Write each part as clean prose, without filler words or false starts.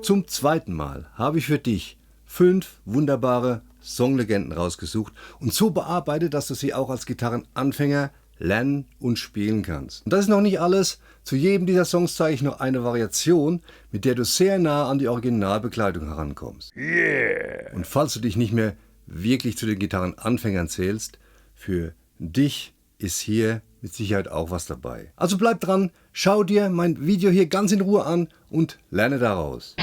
Zum zweiten Mal habe ich für dich 5 wunderbare Songlegenden rausgesucht und so bearbeitet, dass du sie auch als Gitarrenanfänger lernen und spielen kannst. Und das ist noch nicht alles. Zu jedem dieser Songs zeige ich noch eine Variation, mit der du sehr nah an die Originalbegleitung herankommst. Yeah. Und falls du dich nicht mehr wirklich zu den Gitarrenanfängern zählst, für dich ist hier mit Sicherheit auch was dabei. Also bleib dran, schau dir mein Video hier ganz in Ruhe an und lerne daraus.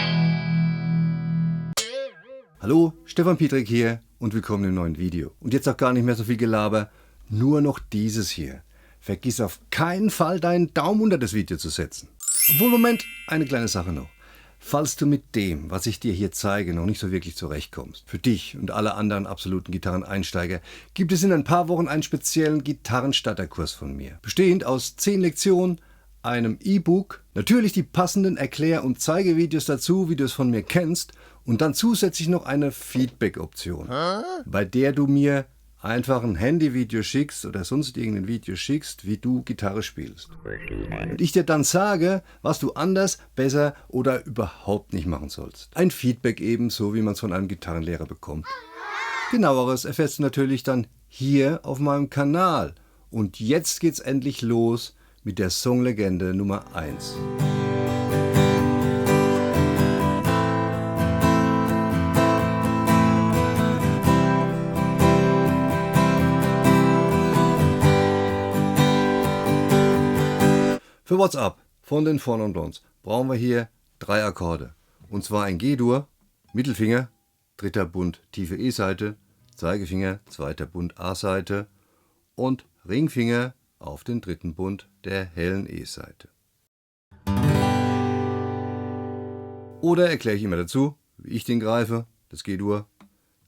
Hallo, Stefan Pietrek hier und willkommen im neuen Video. Und jetzt auch gar nicht mehr so viel Gelaber, nur noch dieses hier. Vergiss auf keinen Fall deinen Daumen unter das Video zu setzen. Obwohl, Moment, eine kleine Sache noch. Falls du mit dem, was ich dir hier zeige, noch nicht so wirklich zurechtkommst, für dich und alle anderen absoluten Gitarreneinsteiger, gibt es in ein paar Wochen einen speziellen Gitarrenstarterkurs von mir. Bestehend aus 10 Lektionen, einem E-Book, natürlich die passenden Erklär- und Zeigevideos dazu, wie du es von mir kennst, und dann zusätzlich noch eine Feedback-Option, bei der du mir einfach ein Handyvideo schickst oder sonst irgendein Video schickst, wie du Gitarre spielst. Und ich dir dann sage, was du anders, besser oder überhaupt nicht machen sollst. Ein Feedback ebenso, wie man es von einem Gitarrenlehrer bekommt. Genaueres erfährst du natürlich dann hier auf meinem Kanal. Und jetzt geht's endlich los mit der Songlegende Nummer 1. Für What's Up von den Four Non Blondes brauchen wir hier 3 Akkorde. Und zwar ein G-Dur, Mittelfinger, 3. Bund tiefe E-Seite, Zeigefinger, 2. Bund A-Seite und Ringfinger auf den 3. Bund der hellen E-Seite. Oder erkläre ich immer dazu, wie ich den greife, das G-Dur.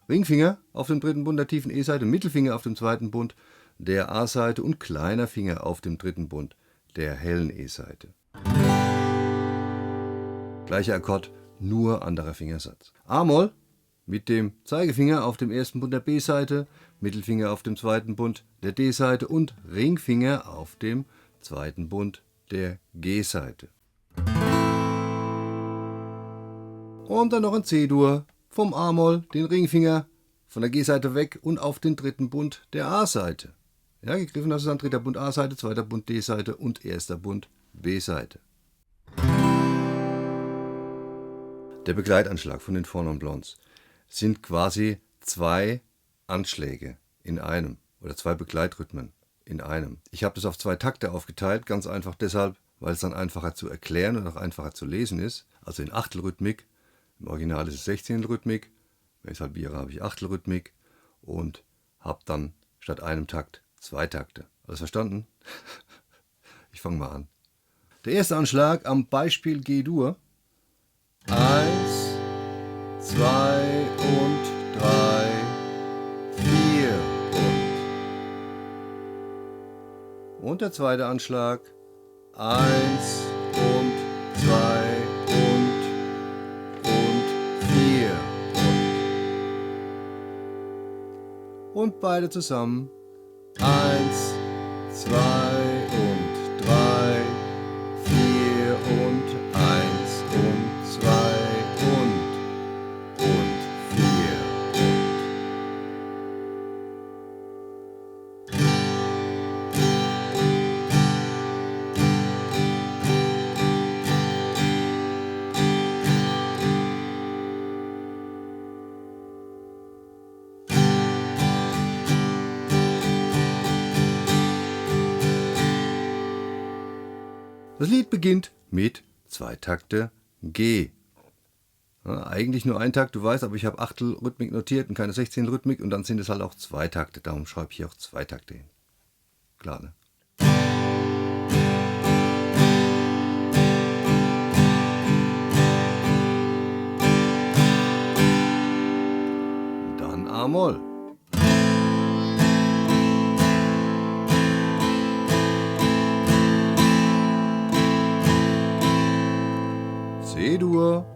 Ringfinger auf dem 3. Bund der tiefen E-Seite, Mittelfinger auf dem 2. Bund der A-Seite und kleiner Finger auf dem 3. Bund der hellen E-Seite. Gleicher Akkord, nur anderer Fingersatz. A-Moll mit dem Zeigefinger auf dem 1. Bund der B-Seite, Mittelfinger auf dem 2. Bund der D-Seite und Ringfinger auf dem 2. Bund der G-Seite. Und dann noch ein C-Dur vom A-Moll, den Ringfinger von der G-Seite weg und auf den 3. Bund der A-Seite. Ja, gegriffen hast du dann 3. Bund A-Seite, 2. Bund D-Seite und 1. Bund B-Seite. Der Begleitanschlag von den Four Non Blondes sind quasi 2 Anschläge in einem oder 2 Begleitrhythmen in einem. Ich habe das auf 2 Takte aufgeteilt, ganz einfach deshalb, weil es dann einfacher zu erklären und auch einfacher zu lesen ist. Also in Achtelrhythmik, im Original ist es 16-Rhythmik, wenn ich es halbiere, habe ich Achtelrhythmik und habe dann statt einem Takt 2 Takte. Alles verstanden? Ich fange mal an. Der erste Anschlag am Beispiel G-Dur. 1, 2 und 3, 4 und der zweite Anschlag. 1 und 2 und 4 und beide zusammen. 1, 2 und 3, 4 und 1 und 2 und 4 Das Lied beginnt mit 2 Takte G. Ja, eigentlich nur ein Takt, du weißt, aber ich habe Achtelrhythmik notiert und keine 16-Rhythmik und dann sind es halt auch 2 Takte. Darum schreibe ich hier auch 2 Takte hin. Klar, ne? Dann A-Moll. C-Dur.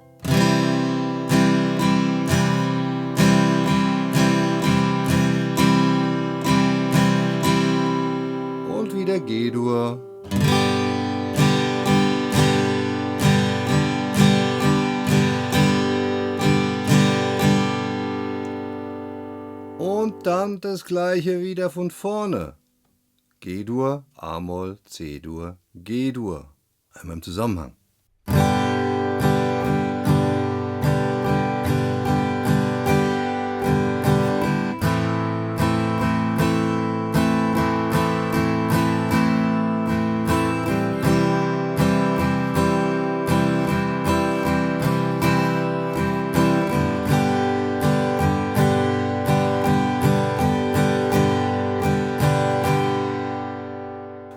Und wieder G-Dur. Und dann das gleiche wieder von vorne. G-Dur, A-Moll, C-Dur, G-Dur. Einmal im Zusammenhang.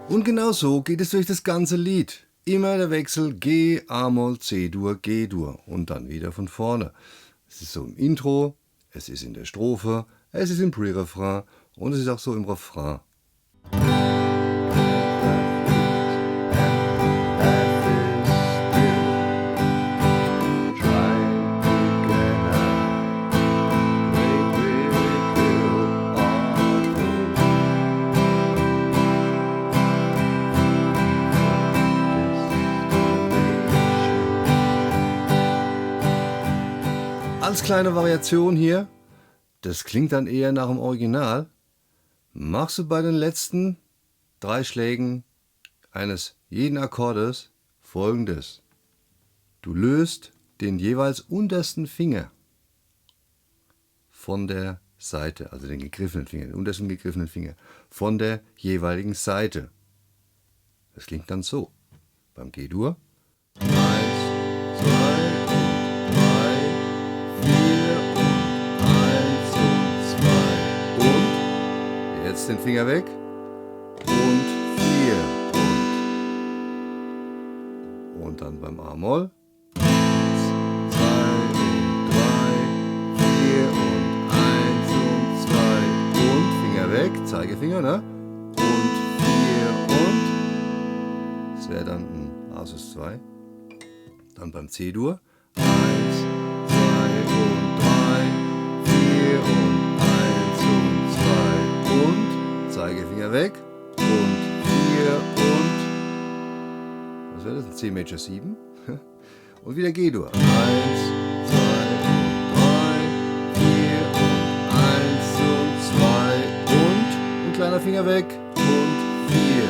Und genau so geht es durch das ganze Lied. Immer der Wechsel G, A-Moll, C-Dur, G-Dur und dann wieder von vorne. Es ist so im Intro, es ist in der Strophe, es ist im Pre-Refrain und es ist auch so im Refrain. Als kleine Variation hier, das klingt dann eher nach dem Original, machst du bei den letzten 3 Schlägen eines jeden Akkordes Folgendes. Du löst den jeweils untersten Finger von der Seite, also den gegriffenen Finger, den untersten gegriffenen Finger, von der jeweiligen Seite. Das klingt dann so. Beim G-Dur. 1, 2 und 3, 4 und 1 und 2 und jetzt den Finger weg und 4 und dann beim A-Moll 1, 2 und 3, 4 und 1 und 2 und Finger weg, Zeigefinger, ne? Und 4 und das wäre dann ein A-Sus 2. Dann beim C-Dur 1, 2 und 3, 4 und 1 und 2 und Zeigefinger weg und 4 und was wäre das? Ein C Major 7 und wieder G-Dur 1, 2 und 3, 4 und 1 und 2 und ein kleiner Finger weg und 4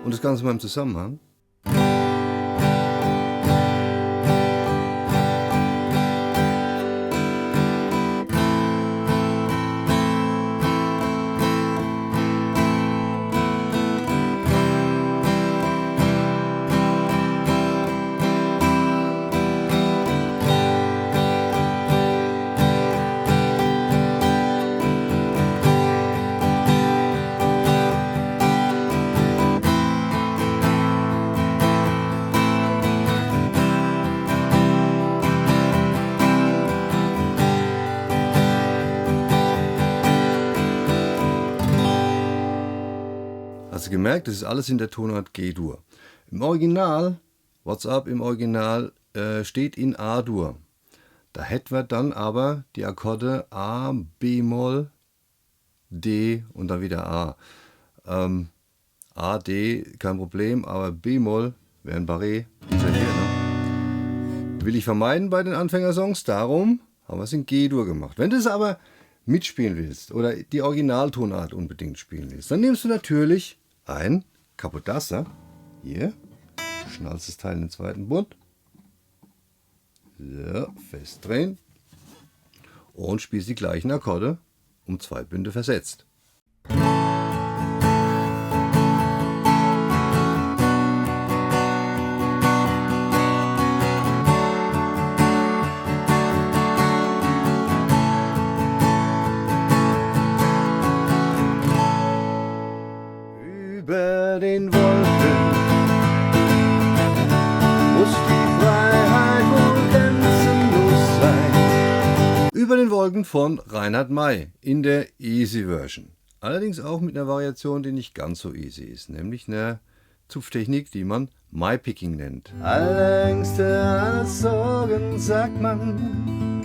und das Ganze mal im Zusammenhang. Hast du gemerkt, das ist alles in der Tonart G-Dur. Im Original, What's Up im Original steht in A-Dur. Da hätten wir dann aber die Akkorde A, B-Moll, D und dann wieder A. A, D, kein Problem, aber B-Moll wäre ein Barré. Dieser hier, ne? Will ich vermeiden bei den Anfängersongs, darum haben wir es in G-Dur gemacht. Wenn du es aber mitspielen willst oder die Originaltonart unbedingt spielen willst, dann nimmst du natürlich ein Capodasser, hier, schnallst das Teil in den zweiten Bund, so, festdrehen und spielst die gleichen Akkorde um 2 Bünde versetzt. Über den Wolken muss die Freiheit wohl grenzenlos sein. Über den Wolken von Reinhard May in der Easy Version. Allerdings auch mit einer Variation, die nicht ganz so easy ist, nämlich eine Zupftechnik, die man Mai-Picking nennt. Alle Ängste, alle Sorgen, sagt man,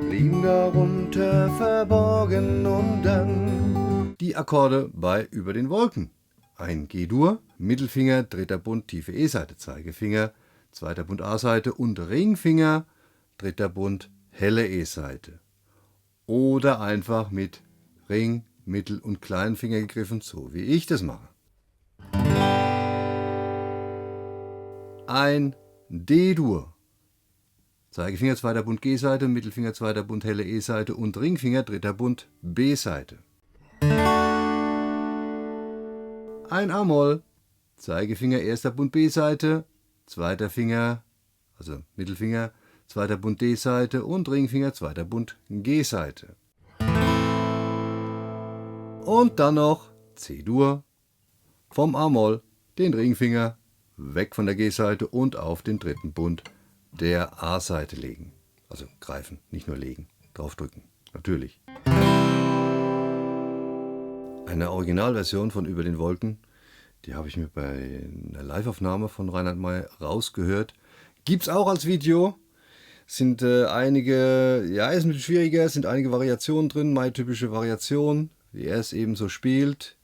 liegen darunter verborgen und dann die Akkorde bei Über den Wolken. Ein G-Dur, Mittelfinger, 3. Bund, tiefe E-Seite, Zeigefinger, 2. Bund A-Seite und Ringfinger, 3. Bund, helle E-Seite. oder einfach mit Ring-, Mittel- und Kleinfinger gegriffen, so wie ich das mache. Ein D-Dur. Zeigefinger, zweiter Bund G-Seite, Mittelfinger, zweiter Bund helle E-Seite und Ringfinger, dritter Bund B-Seite. Ein A-Moll. Zeigefinger, erster Bund B-Seite, zweiter Finger, also Mittelfinger, zweiter Bund D-Seite und Ringfinger, zweiter Bund G-Seite. Und dann noch C-Dur. Vom A-Moll den Ringfinger weg von der G-Seite und auf den dritten Bund der A-Seite legen. Also greifen, nicht nur legen, draufdrücken, natürlich. Eine Originalversion von Über den Wolken, die habe ich mir bei einer Live-Aufnahme von Reinhard May rausgehört. Gibt es auch als Video. Sind einige, ja, ist ein bisschen schwieriger, sind einige Variationen drin, May-typische Variationen, wie er es eben so spielt.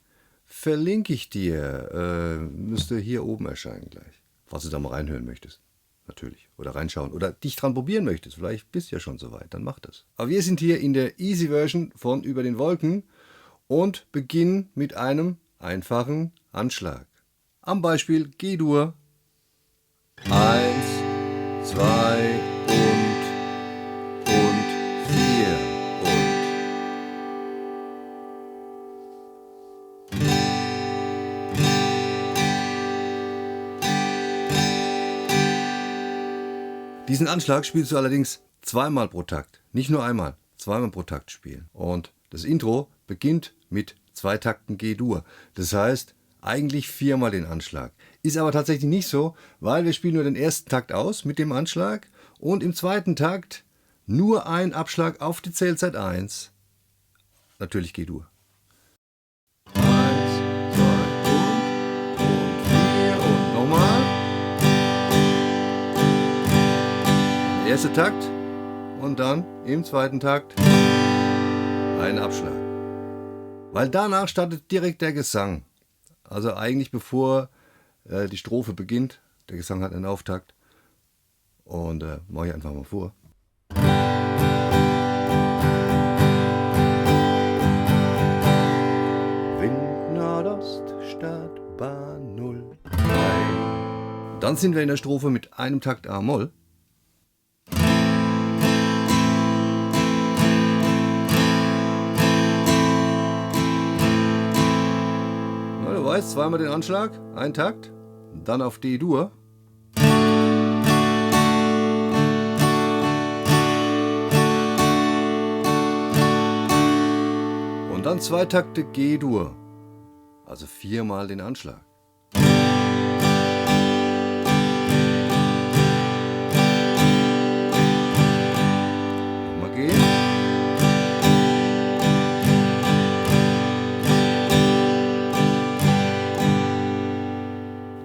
Verlinke ich dir, müsste hier oben erscheinen gleich, falls du da mal reinhören möchtest. Natürlich. Oder reinschauen. Oder dich dran probieren möchtest. Vielleicht bist du ja schon soweit. Dann mach das. Aber wir sind hier in der Easy Version von Über den Wolken und beginnen mit einem einfachen Anschlag. Am Beispiel G-Dur. 1, 2 und 4 und. Diesen Anschlag spielst du allerdings zweimal pro Takt. Nicht nur einmal, zweimal pro Takt spielen. Und das Intro beginnt mit 2 Takten G-Dur. Das heißt, eigentlich 4-mal den Anschlag. Ist aber tatsächlich nicht so, weil wir spielen nur den ersten Takt aus mit dem Anschlag und im zweiten Takt nur ein Abschlag auf die Zählzeit 1. Natürlich G-Dur. 1, 2 und 4 und nochmal. Der erste Takt und dann im zweiten Takt ein Abschlag. Weil danach startet direkt der Gesang. Also eigentlich bevor die Strophe beginnt. Der Gesang hat einen Auftakt. Und mache ich einfach mal vor. Wind Nordost, Startbahn 03. Dann sind wir in der Strophe mit einem Takt A-Moll. Du weißt, zweimal den Anschlag, ein Takt, dann auf D-Dur. Und dann 2 Takte G-Dur, also 4-mal den Anschlag. Nochmal G.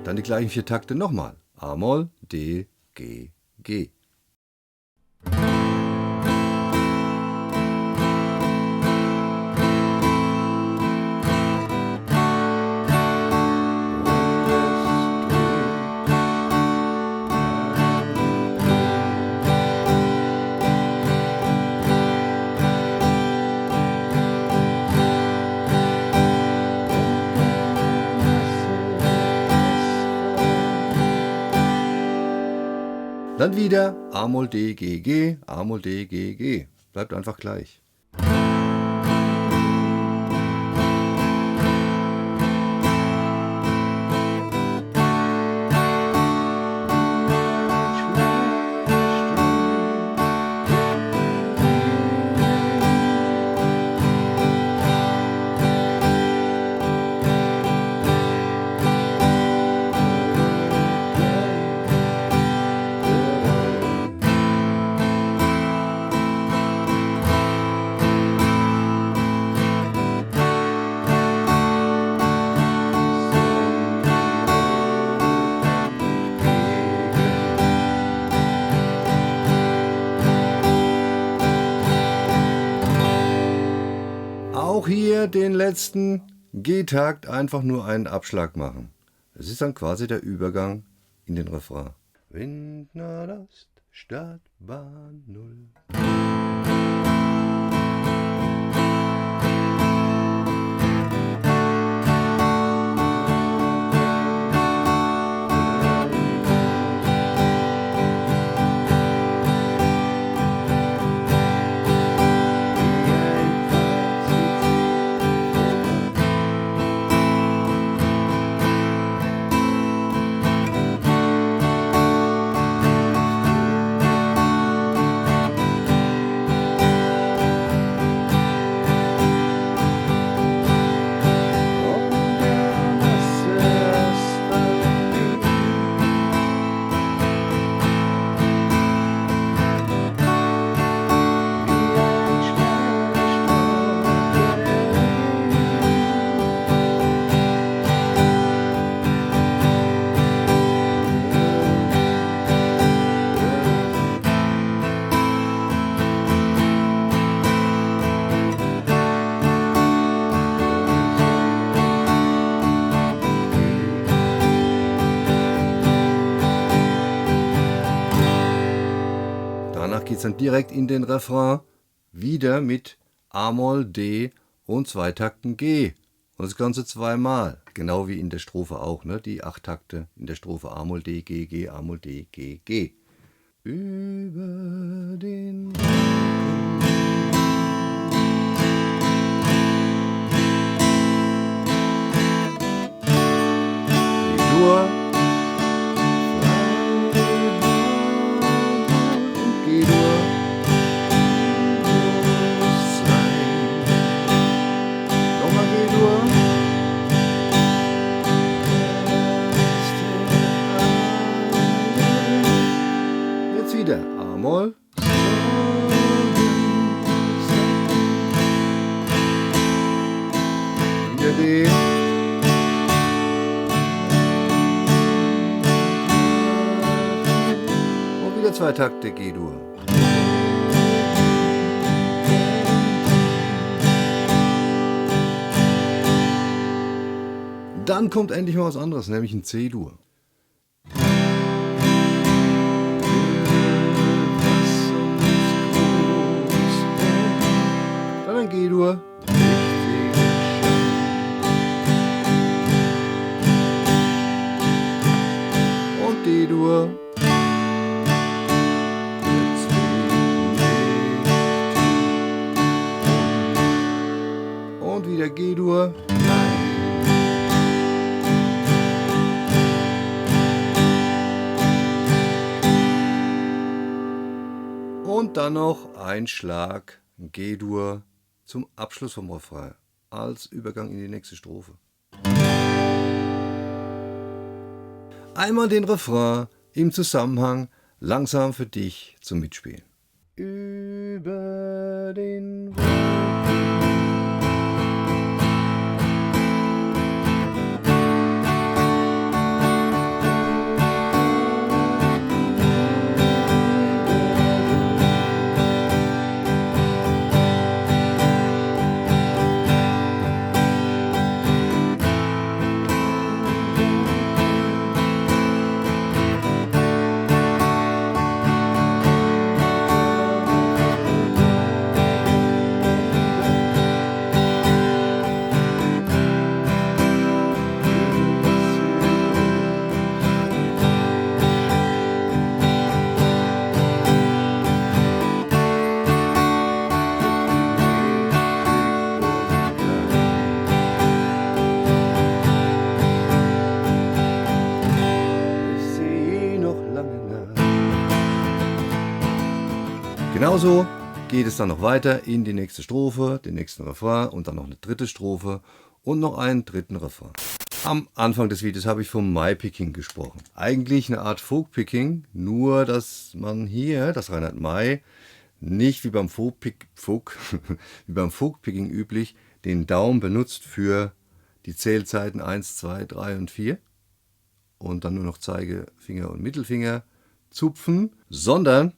Dann die gleichen 4 Takte nochmal. A-Moll, D, G, G. Dann wieder A-Moll, D, G, G, A-Moll, D, G, G. Bleibt einfach gleich. Auch hier den letzten G-Takt einfach nur einen Abschlag machen. Es ist dann quasi der Übergang in den Refrain. Wind Nordost, Startbahn 0. dann direkt in den Refrain wieder mit A-Moll, D und 2 Takten G. Und das Ganze zweimal. Genau wie in der Strophe auch, ne? Die 8 Takte in der Strophe A-Moll, D, G, G, A-Moll, D, G, G. Über den G-Dur und G-Dur. Nochmal G-Dur. Jetzt wieder A-Moll. Wieder D. Und wieder 2 Takte G-Dur. Dann kommt endlich mal was anderes, nämlich ein C-Dur. Dann ein G-Dur. Und D-Dur. Und wieder G-Dur. Und dann noch ein Schlag, ein G-Dur zum Abschluss vom Refrain, als Übergang in die nächste Strophe. Einmal den Refrain im Zusammenhang langsam für dich zum Mitspielen. Über den Genauso geht es dann noch weiter in die nächste Strophe, den nächsten Refrain und dann noch eine dritte Strophe und noch einen dritten Refrain. Am Anfang des Videos habe ich vom May-Picking gesprochen. Eigentlich eine Art Folk-Picking, nur dass man hier, das Reinhard May, nicht wie beim Folk-Picking üblich, den Daumen benutzt für die Zählzeiten 1, 2, 3 und 4 und dann nur noch Zeigefinger und Mittelfinger zupfen, sondern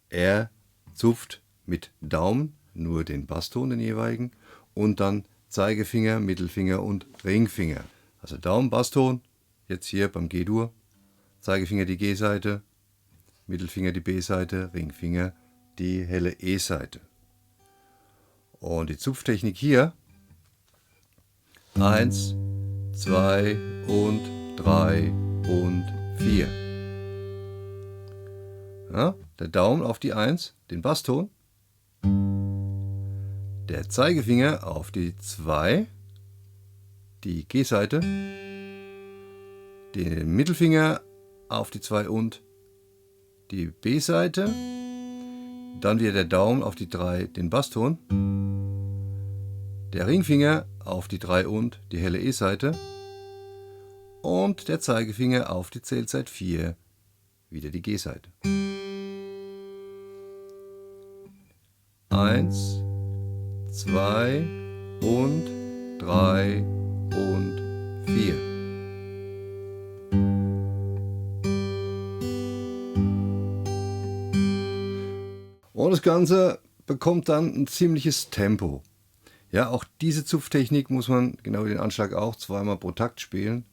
er zupft mit Daumen nur den Basston, den jeweiligen, und dann Zeigefinger, Mittelfinger und Ringfinger. Also Daumen, Basston, jetzt hier beim G-Dur, Zeigefinger die G-Seite, Mittelfinger die B-Seite, Ringfinger die helle E-Seite. Und die Zupftechnik hier, 1, 2 und 3 und 4. Ja, der Daumen auf die 1, den Basston, der Zeigefinger auf die 2, die G-Seite, den Mittelfinger auf die 2 und die B-Seite, dann wieder der Daumen auf die 3, den Basston, der Ringfinger auf die 3 und die helle E-Seite und der Zeigefinger auf die Zählzeit 4, wieder die G-Seite. 1, 2 und 3 und 4. Und das Ganze bekommt dann ein ziemliches Tempo. Ja, auch diese Zupftechnik muss man, genau wie den Anschlag auch, zweimal pro Takt spielen.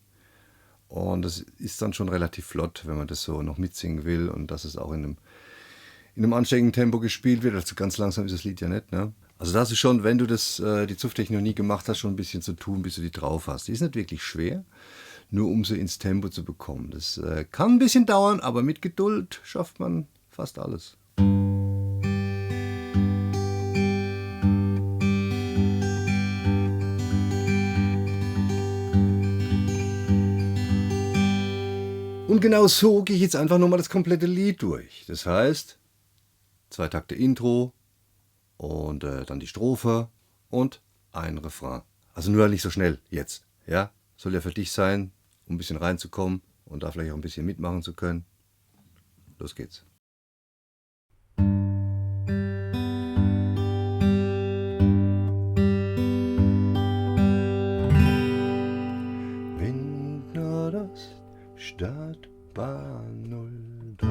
Und das ist dann schon relativ flott, wenn man das so noch mitsingen will und dass es auch in in einem ansteigenden Tempo gespielt wird. Also ganz langsam ist das Lied ja nicht. Ne? Also da hast du schon, wenn du die Zupftechnik noch nie gemacht hast, schon ein bisschen zu tun, bis du die drauf hast. Die ist nicht wirklich schwer, nur um sie ins Tempo zu bekommen. Das kann ein bisschen dauern, aber mit Geduld schafft man fast alles. Und genau so gehe ich jetzt einfach nochmal das komplette Lied durch. Das heißt, 2 Takte Intro und dann die Strophe und ein Refrain. Also nur nicht so schnell jetzt. Ja? Soll ja für dich sein, um ein bisschen reinzukommen und da vielleicht auch ein bisschen mitmachen zu können. Los geht's. Wind Nordost, Stadtbahn 03.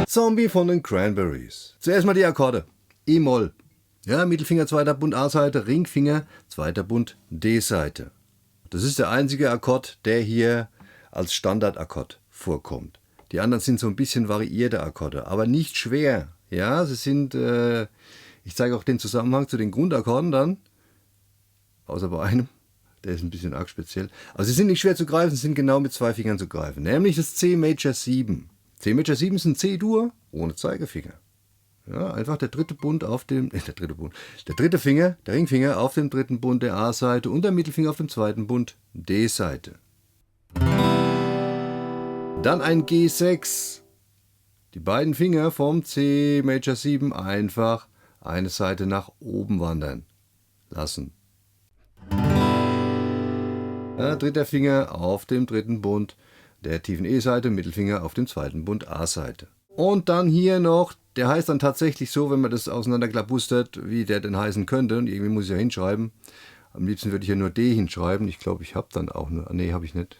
Zombie von den Cranberries. Zuerst mal die Akkorde. E-Moll. Ja, Mittelfinger, 2. Bund A-Seite, Ringfinger, 2. Bund D-Seite. Das ist der einzige Akkord, der hier als Standardakkord vorkommt. Die anderen sind so ein bisschen variierte Akkorde, aber nicht schwer. Ja, sie sind, ich zeige auch den Zusammenhang zu den Grundakkorden dann, außer bei einem, der ist ein bisschen arg speziell. Aber sie sind nicht schwer zu greifen, sie sind genau mit 2 Fingern zu greifen, nämlich das C Major 7. C Major 7 ist ein C-Dur ohne Zeigefinger. Ja, einfach der dritte Bund auf dem, der dritte Finger, der Ringfinger auf dem 3. Bund der A-Seite und der Mittelfinger auf dem 2. Bund D-Seite. Dann ein G6. Die beiden Finger vom C Major 7 einfach eine Seite nach oben wandern lassen. Ja, 3. Finger auf dem 3. Bund der tiefen E-Seite, Mittelfinger auf dem 2. Bund A-Seite. Und dann hier noch, der heißt dann tatsächlich so, wenn man das auseinanderklabustert, wie der denn heißen könnte. Und irgendwie muss ich ja hinschreiben. Am liebsten würde ich ja nur D hinschreiben. Ich glaube, ich habe dann auch nur, nee, habe ich nicht.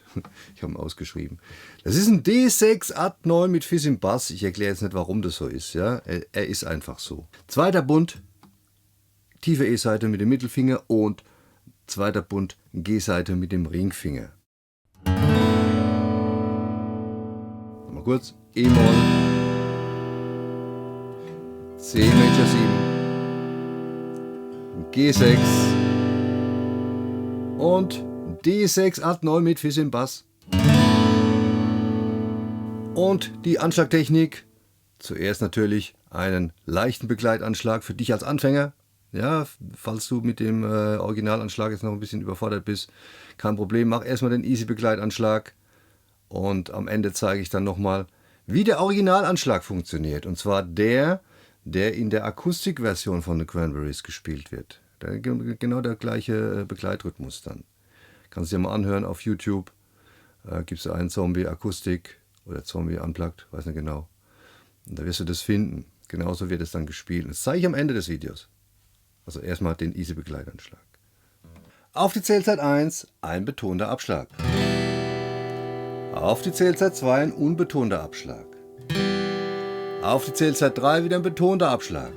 Ich habe ihn ausgeschrieben. Das ist ein D6 Ad9 mit Fis im Bass. Ich erkläre jetzt nicht, warum das so ist. Ja? Er ist einfach so. 2. Bund, tiefe E-Seite mit dem Mittelfinger und 2. Bund G-Seite mit dem Ringfinger. kurz. E-Moll, C Major 7, G6 und D6 Alt9 mit Fis im Bass. Und die Anschlagtechnik, zuerst natürlich einen leichten Begleitanschlag für dich als Anfänger. Ja, falls du mit dem Originalanschlag jetzt noch ein bisschen überfordert bist, kein Problem, mach erstmal den Easy Begleitanschlag und am Ende zeige ich dann nochmal, wie der Originalanschlag funktioniert. Und zwar der in der Akustikversion von The Cranberries gespielt wird. Genau der gleiche Begleitrhythmus dann. Kannst du dir mal anhören auf YouTube. Gibt es einen Zombie Akustik oder Zombie Unplugged, weiß nicht genau. Und da wirst du das finden. Genauso wird es dann gespielt. Das zeige ich am Ende des Videos. Also erstmal den Easy Begleitanschlag. Auf die Zählzeit 1 ein betonter Abschlag. Auf die Zählzeit 2 ein unbetonter Abschlag. Auf die Zählzeit 3 wieder ein betonter Abschlag.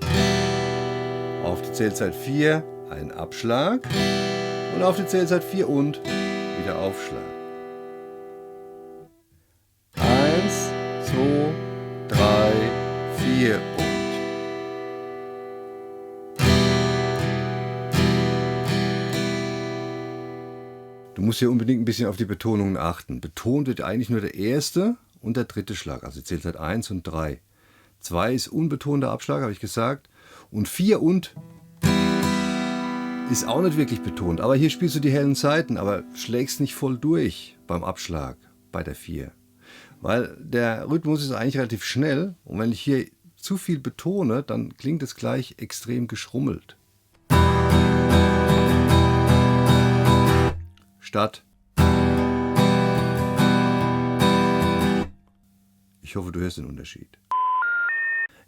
Auf die Zählzeit 4 ein Abschlag. Und auf die Zählzeit 4 und wieder Aufschlag. 1, 2, 3, 4 und. Du musst hier unbedingt ein bisschen auf die Betonungen achten. Betont wird eigentlich nur der erste und der dritte Schlag, also die Zählzeit 1 und 3. 2 ist unbetonter Abschlag, habe ich gesagt. Und 4 und ist auch nicht wirklich betont. Aber hier spielst du die hellen Saiten, aber schlägst nicht voll durch beim Abschlag bei der 4. Weil der Rhythmus ist eigentlich relativ schnell und wenn ich hier zu viel betone, dann klingt es gleich extrem geschrummelt. Statt. Ich hoffe, du hörst den Unterschied.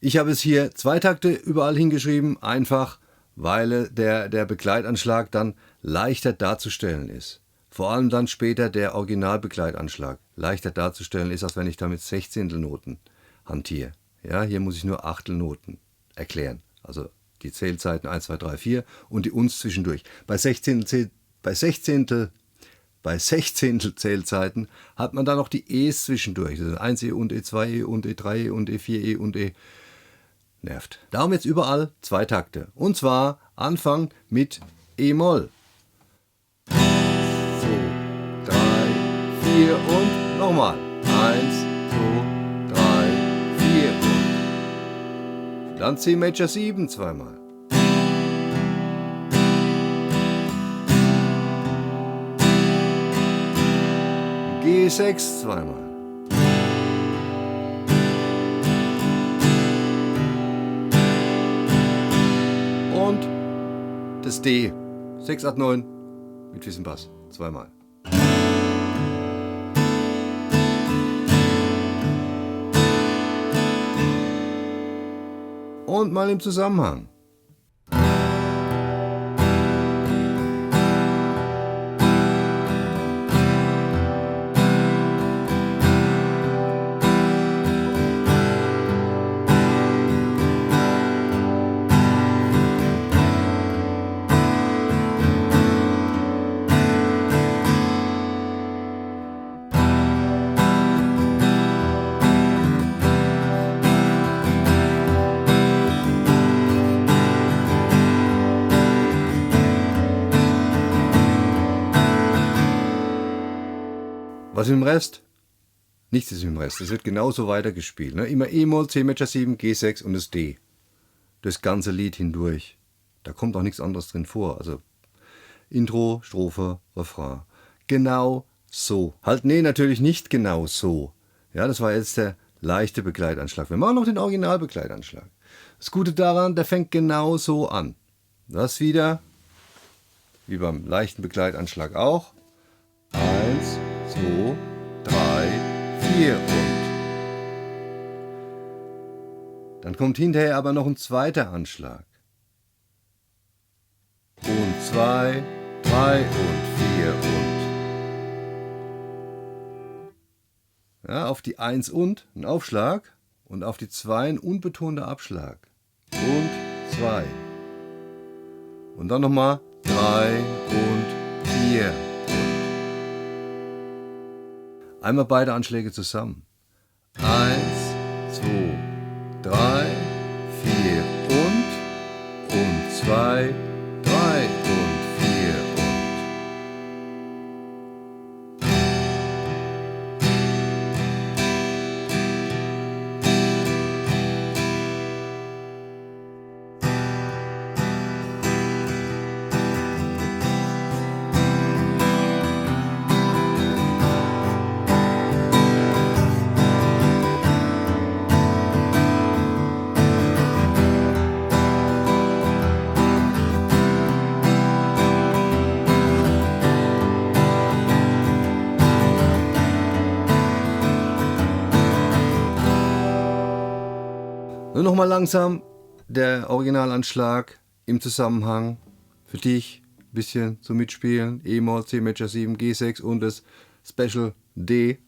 Ich habe es hier 2 Takte überall hingeschrieben, einfach weil der Begleitanschlag dann leichter darzustellen ist. Vor allem dann später der Originalbegleitanschlag leichter darzustellen ist, als wenn ich da mit Sechzehntelnoten hantiere. Ja, hier muss ich nur Achtelnoten erklären. Also die Zählzeiten 1, 2, 3, 4 und die Uns zwischendurch. Bei Sechzehntel-Zählzeiten hat man dann noch die E's zwischendurch. Das sind 1E und E, 2E und E, 3E und E, 4E und E. Nervt. Darum jetzt überall 2 Takte. Und zwar Anfang mit E-Moll. 2, 3, 4 und nochmal. 1, 2, 3, 4 und. Dann C Major 7 zweimal. G6 zweimal. Und das D, 6, 8, 9 mit Fis im Bass, zweimal. Und mal im Zusammenhang. Was ist im Rest? Nichts ist im Rest. Es wird genauso weitergespielt. Ne? Immer E-Moll, C Major 7, G6 und das D. Das ganze Lied hindurch. Da kommt auch nichts anderes drin vor. Also Intro, Strophe, Refrain. Genau so. Halt, nee, natürlich nicht genau so. Ja, das war jetzt der leichte Begleitanschlag. Wir machen noch den Originalbegleitanschlag. Das Gute daran, der fängt genau so an. Das wieder, wie beim leichten Begleitanschlag auch. 1, 2, 3, 4 und. Dann kommt hinterher aber noch ein zweiter Anschlag. Und 2, 3 und 4 und. Ja, auf die 1 und ein Aufschlag und auf die 2 ein unbetonter Abschlag. Und 2. Und dann nochmal 3 und 4. Einmal beide Anschläge zusammen. 1, 2, 3, 4 und 2, 3 und 4 und. Nur noch mal langsam der Originalanschlag im Zusammenhang für dich. Ein bisschen zum Mitspielen. E-Moll, C Major 7, G6 und das Special D.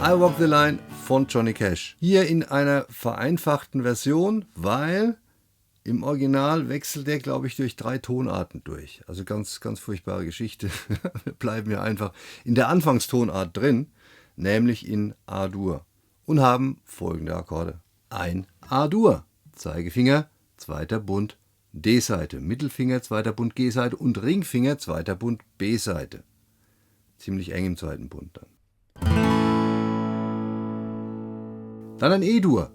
I Walk the Line von Johnny Cash. Hier in einer vereinfachten Version, weil im Original wechselt der, glaube ich, durch 3 Tonarten durch. Also ganz, ganz furchtbare Geschichte. Wir bleiben ja einfach in der Anfangstonart drin, nämlich in A-Dur. Und haben folgende Akkorde. Ein A-Dur, Zeigefinger, 2. Bund D-Seite, Mittelfinger, 2. Bund G-Seite und Ringfinger, 2. Bund B-Seite. Ziemlich eng im 2. Bund dann. Dann ein E-Dur.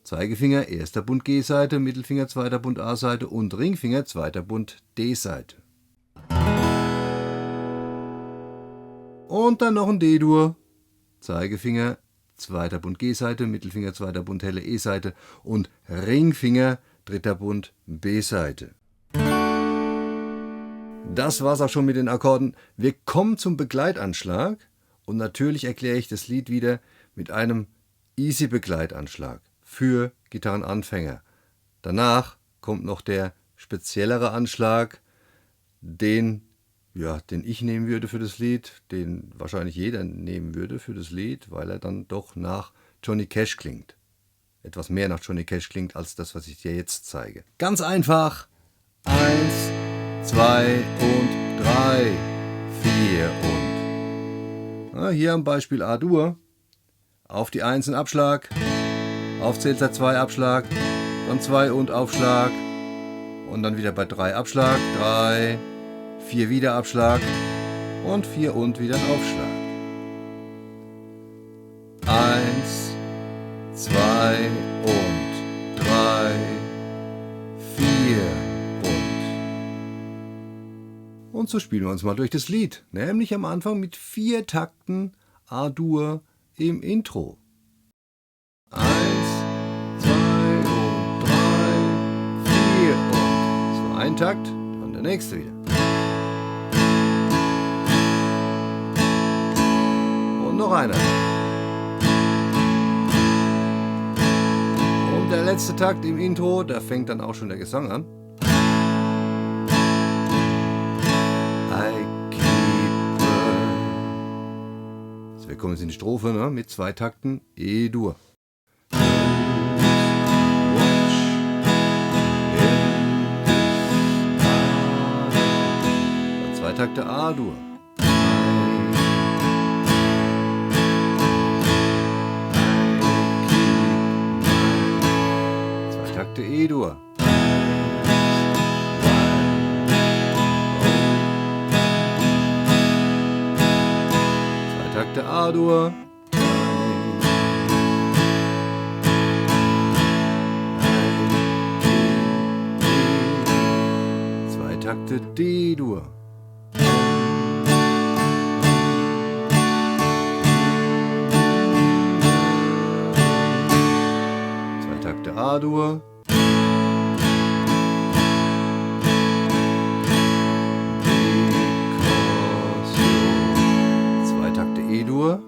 Zeigefinger, 1. Bund G-Seite, Mittelfinger, 2. Bund A-Seite und Ringfinger, 2. Bund D-Seite. Und dann noch ein D-Dur. Zeigefinger, 2. Bund G-Seite, Mittelfinger, 2. Bund helle E-Seite und Ringfinger, 3. Bund B-Seite. Das war's auch schon mit den Akkorden. Wir kommen zum Begleitanschlag und natürlich erkläre ich das Lied wieder mit einem Easy-Begleitanschlag für Gitarrenanfänger. Danach kommt noch der speziellere Anschlag, den ich nehmen würde für das Lied, den wahrscheinlich jeder nehmen würde für das Lied, weil er dann doch nach Johnny Cash klingt. Etwas mehr nach Johnny Cash klingt als das, was ich dir jetzt zeige. Ganz einfach. 1, 2 und 3, 4 und. Hier am Beispiel A-Dur. Auf die 1 ein Abschlag, auf Cäsar 2 Abschlag, dann 2 und Aufschlag und dann wieder bei 3 Abschlag, 3, 4 wieder Abschlag und 4 und wieder ein Aufschlag. 1, 2 und 3, 4 und. Und so spielen wir uns mal durch das Lied, nämlich am Anfang mit 4 Takten A-Dur im Intro. 1, 2 und 3, 4 und. Das war ein Takt, dann der nächste wieder. Und noch einer. Und der letzte Takt im Intro, da fängt dann auch schon der Gesang an. Wir kommen jetzt in die Strophe, ne, mit 2 Takten E-Dur. Dann 2 Takte A-Dur. 2 Takte E-Dur. 2 Takte A-Dur. 2 Takte D-Dur. Zwei Takte A-Dur. Zwei Takte E-Dur.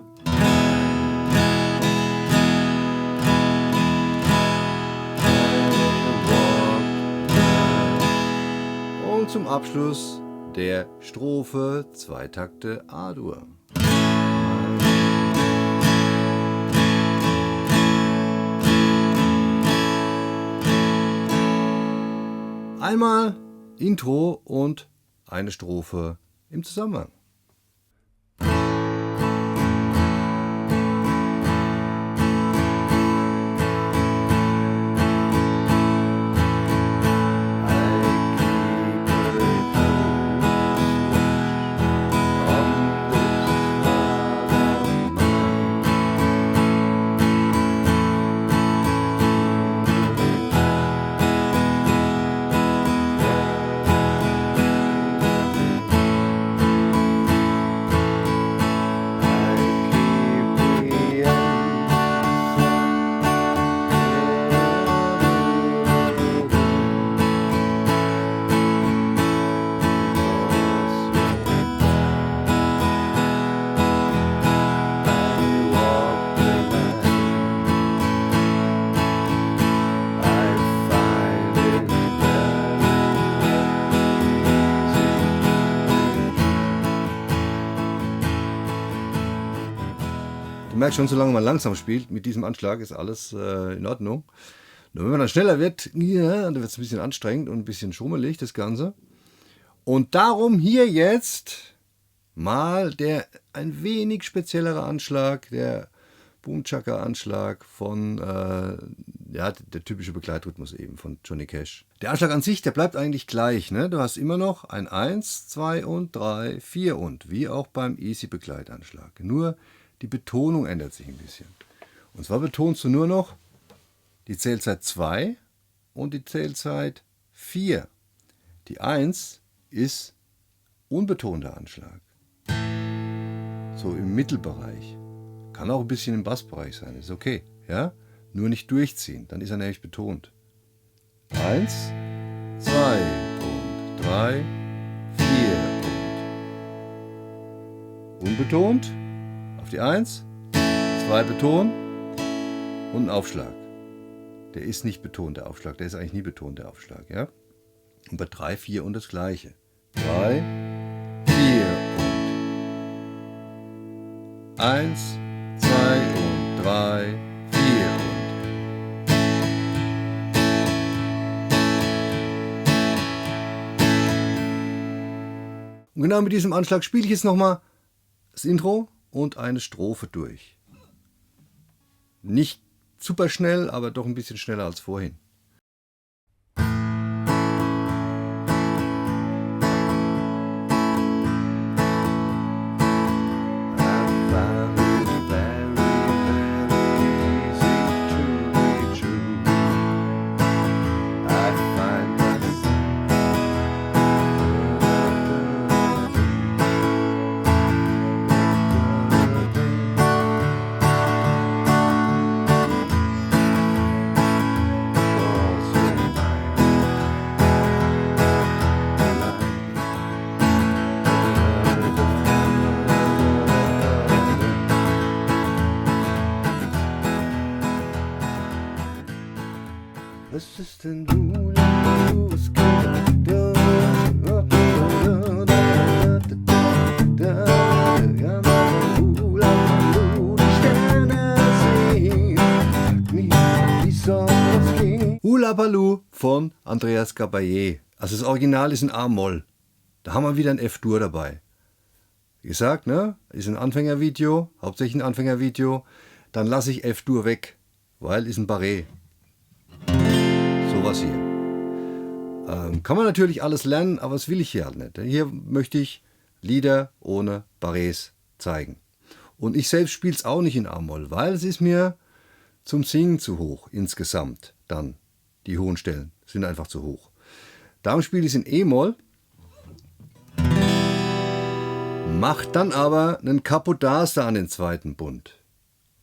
Und zum Abschluss der Strophe zwei Takte A-Dur. Einmal Intro und eine Strophe im Zusammenhang. Du merkst schon, solange man langsam spielt, mit diesem Anschlag ist alles in Ordnung. Nur wenn man dann schneller wird, ja, dann wird es ein bisschen anstrengend und ein bisschen schummelig, das Ganze. Und darum hier jetzt mal der ein wenig speziellere Anschlag, der Boom-Chaka-Anschlag von, ja, der typische Begleitrhythmus eben von Johnny Cash. Der Anschlag an sich, der bleibt eigentlich gleich, ne? Du hast immer noch ein 1, 2 und 3, 4 und, wie auch beim Easy-Begleitanschlag. Nur die Betonung ändert sich ein bisschen. Und zwar betonst du nur noch die Zählzeit 2 und die Zählzeit 4. Die 1 ist unbetonter Anschlag. So im Mittelbereich. Kann auch ein bisschen im Bassbereich sein, ist okay. Ja? Nur nicht durchziehen, dann ist er nämlich betont. 1, 2 und 3, 4 und unbetont. Auf die 1, 2 betont und ein Aufschlag. Der ist nicht betont, der Aufschlag. Der ist eigentlich nie betont, der Aufschlag. Ja? Und bei 3, 4 und das gleiche. 3, 4 und 1, 2 und 3, 4 und genau mit diesem Anschlag spiele ich jetzt nochmal das Intro und eine Strophe durch. Nicht super schnell, aber doch ein bisschen schneller als vorhin. Was ist denn los? Hula Baloo von Andreas Gabayé. Also das Original ist ein A-Moll. Da haben wir wieder ein F-Dur dabei. Wie gesagt, ne? Ist ein Anfängervideo, hauptsächlich ein Anfängervideo. Dann lasse ich F-Dur weg, weil ist ein Barré. Sowas hier. Kann man natürlich alles lernen, aber das will ich hier halt nicht. Hier möchte ich Lieder ohne Barrés zeigen. Und ich selbst spiele es auch nicht in A-Moll, weil es ist mir zum Singen zu hoch insgesamt. Dann die hohen Stellen sind einfach zu hoch. Darum spiele ich es in E-Moll Macht dann aber einen Capodaster an den zweiten Bund.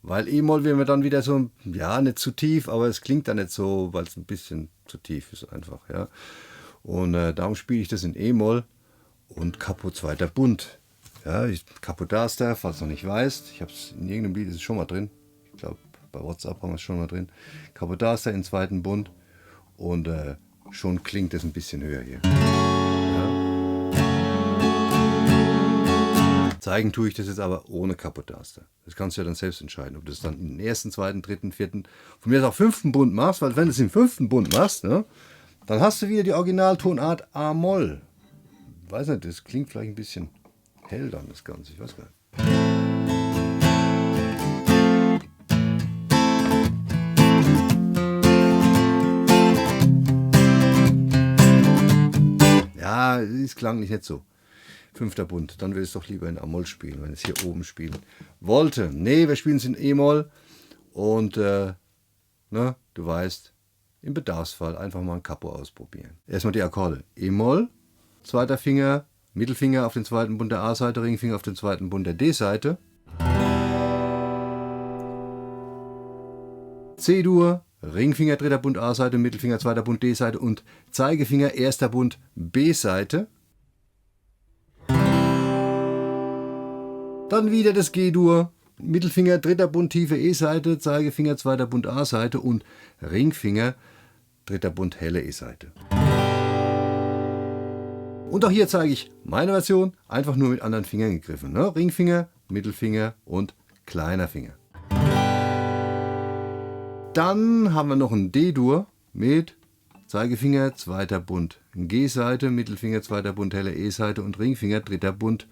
Weil E-Moll wäre mir dann wieder so, ja, nicht zu tief, aber es klingt dann nicht so, weil es ein bisschen zu tief ist einfach, ja. Und darum spiele ich das in E-Moll und Capo zweiter Bund. Ja, Capodaster, falls du noch nicht weißt, ich habe es in irgendeinem Lied, ist es schon mal drin. Ich glaube, bei WhatsApp haben wir es schon mal drin. Capodaster in zweiten Bund und schon klingt es ein bisschen höher hier. Zeigen tue ich das jetzt aber ohne Capodaster. Das kannst du ja dann selbst entscheiden, ob du das dann im ersten, zweiten, dritten, vierten, von mir auch fünften Bund machst, weil wenn du es im fünften Bund machst, ne, dann hast du wieder die Originaltonart A-Moll. Weiß nicht, das klingt vielleicht ein bisschen hell dann, das Ganze, ich weiß gar nicht. Ja, es klang nicht so. Fünfter Bund, dann will ich es doch lieber in A-Moll spielen, wenn ich es hier oben spielen wollte. Nee, wir spielen es in E-Moll und ne, du weißt, im Bedarfsfall einfach mal ein Capo ausprobieren. Erstmal die Akkorde. E-Moll, zweiter Finger, Mittelfinger auf den zweiten Bund der A-Seite, Ringfinger auf den zweiten Bund der D-Seite. C-Dur, Ringfinger dritter Bund A-Seite, Mittelfinger zweiter Bund D-Seite und Zeigefinger erster Bund B-Seite. Dann wieder das G-Dur, Mittelfinger dritter Bund tiefe E-Seite, Zeigefinger zweiter Bund A-Seite und Ringfinger dritter Bund helle E-Seite. Und auch hier zeige ich meine Version, einfach nur mit anderen Fingern gegriffen. Ne? Ringfinger, Mittelfinger und kleiner Finger. Dann haben wir noch ein D-Dur mit Zeigefinger zweiter Bund G-Seite, Mittelfinger zweiter Bund helle E-Seite und Ringfinger dritter Bund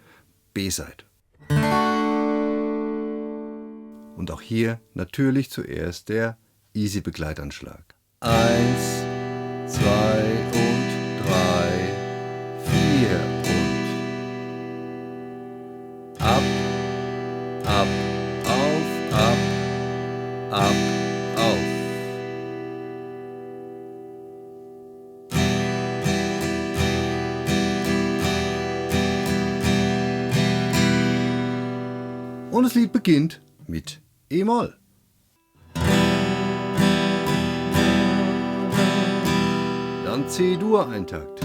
B-Seite. Und auch hier natürlich zuerst der Easy-Begleitanschlag. 1, 2 und 3, 4 und ab, ab, auf, ab, ab, auf. Und das Lied beginnt mit E-Moll. Dann C-Dur ein Takt.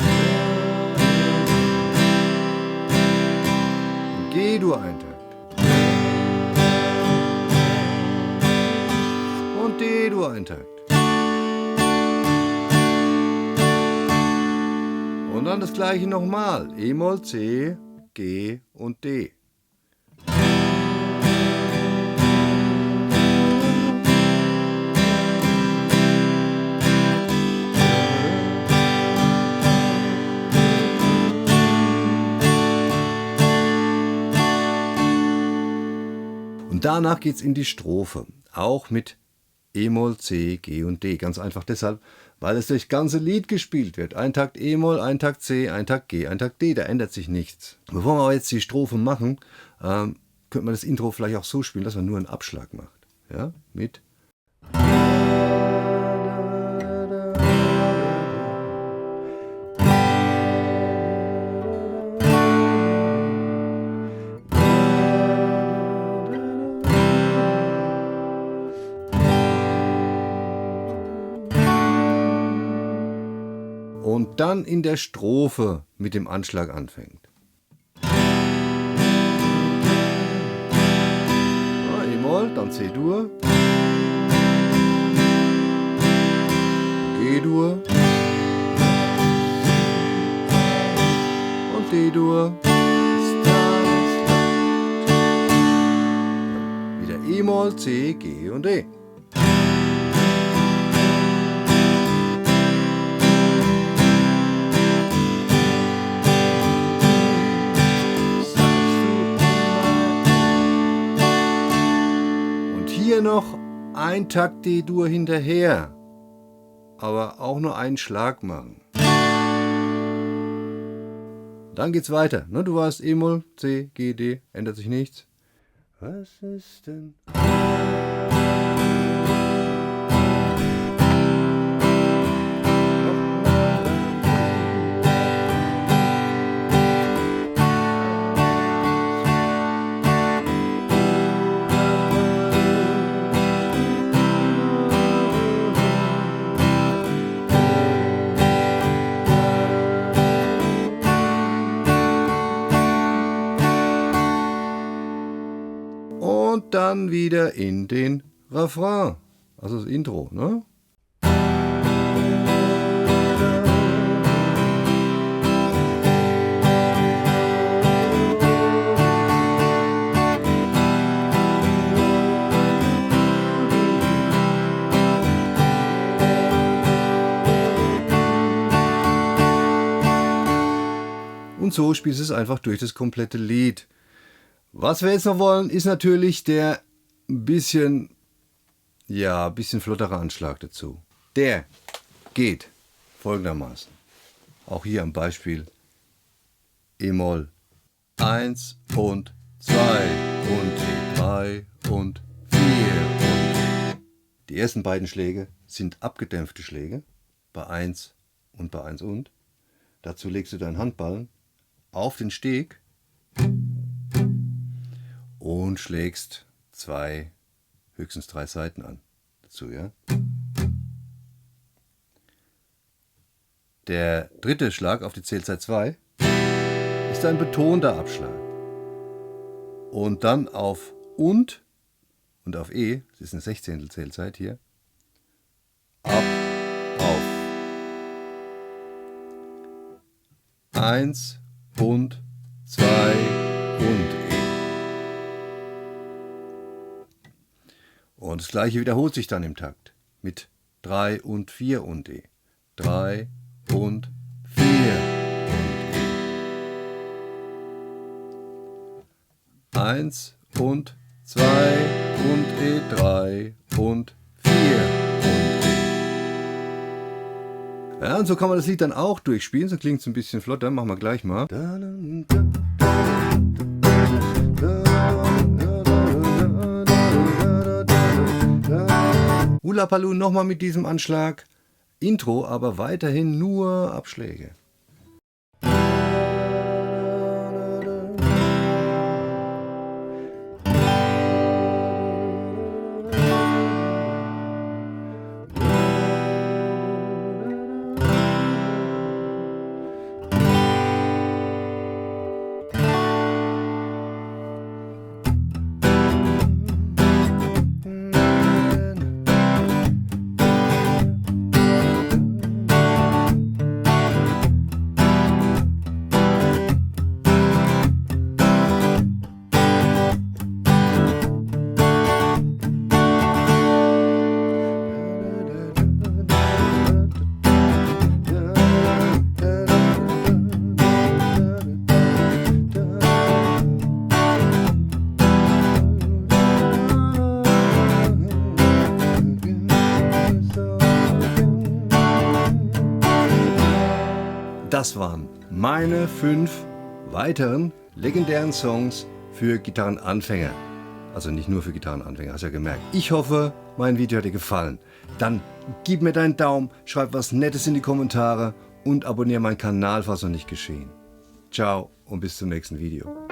G-Dur ein Takt. Und D-Dur ein Takt. Und dann das gleiche nochmal. E-Moll, C, G und D. Und danach geht es in die Strophe, auch mit E-Moll, C, G und D. Ganz einfach deshalb, weil es durch das ganze Lied gespielt wird. Ein Takt E-Moll, ein Takt C, ein Takt G, ein Takt D, da ändert sich nichts. Bevor wir aber jetzt die Strophe machen, könnte man das Intro vielleicht auch so spielen, dass man nur einen Abschlag macht. Ja, mit und dann in der Strophe mit dem Anschlag anfängt. E-Moll, dann C-Dur, G-Dur und D-Dur. Wieder E-Moll, C, G und D. Hier noch ein Takt D-Dur hinterher, aber auch nur einen Schlag machen. Dann geht's weiter. Ne, du weißt E-Moll, C, G, D, ändert sich nichts. Was ist denn? dann wieder in den Refrain. Also das Intro, ne? Und so spielst du es einfach durch das komplette Lied. Was wir jetzt noch wollen, ist natürlich der bisschen flottere Anschlag dazu. Der geht folgendermaßen. Auch hier am Beispiel E-Moll 1 und 2 und E3 und 4 und die ersten beiden Schläge sind abgedämpfte Schläge bei 1 und bei 1 und. Dazu legst du deinen Handballen auf den Steg und schlägst 2, höchstens 3 Saiten an. Dazu, ja. Der dritte Schlag auf die Zählzeit 2 ist ein betonter Abschlag. Und dann auf und auf E, das ist eine 16. Zählzeit hier, ab, auf. 1 und 2 und E. Und das gleiche wiederholt sich dann im Takt mit 3 und 4 und E. 3 und 4 und E. 1 und 2 und E3 und 4 und E. Ja, und so kann man das Lied dann auch durchspielen, so klingt es ein bisschen flotter, machen wir gleich mal. Hula Paloo nochmal mit diesem Anschlag. Intro, aber weiterhin nur Abschläge. Das waren meine 5 weiteren legendären Songs für Gitarrenanfänger. Also nicht nur für Gitarrenanfänger, hast du ja gemerkt. Ich hoffe, mein Video hat dir gefallen. Dann gib mir deinen Daumen, schreib was Nettes in die Kommentare und abonniere meinen Kanal, falls noch nicht geschehen. Ciao und bis zum nächsten Video.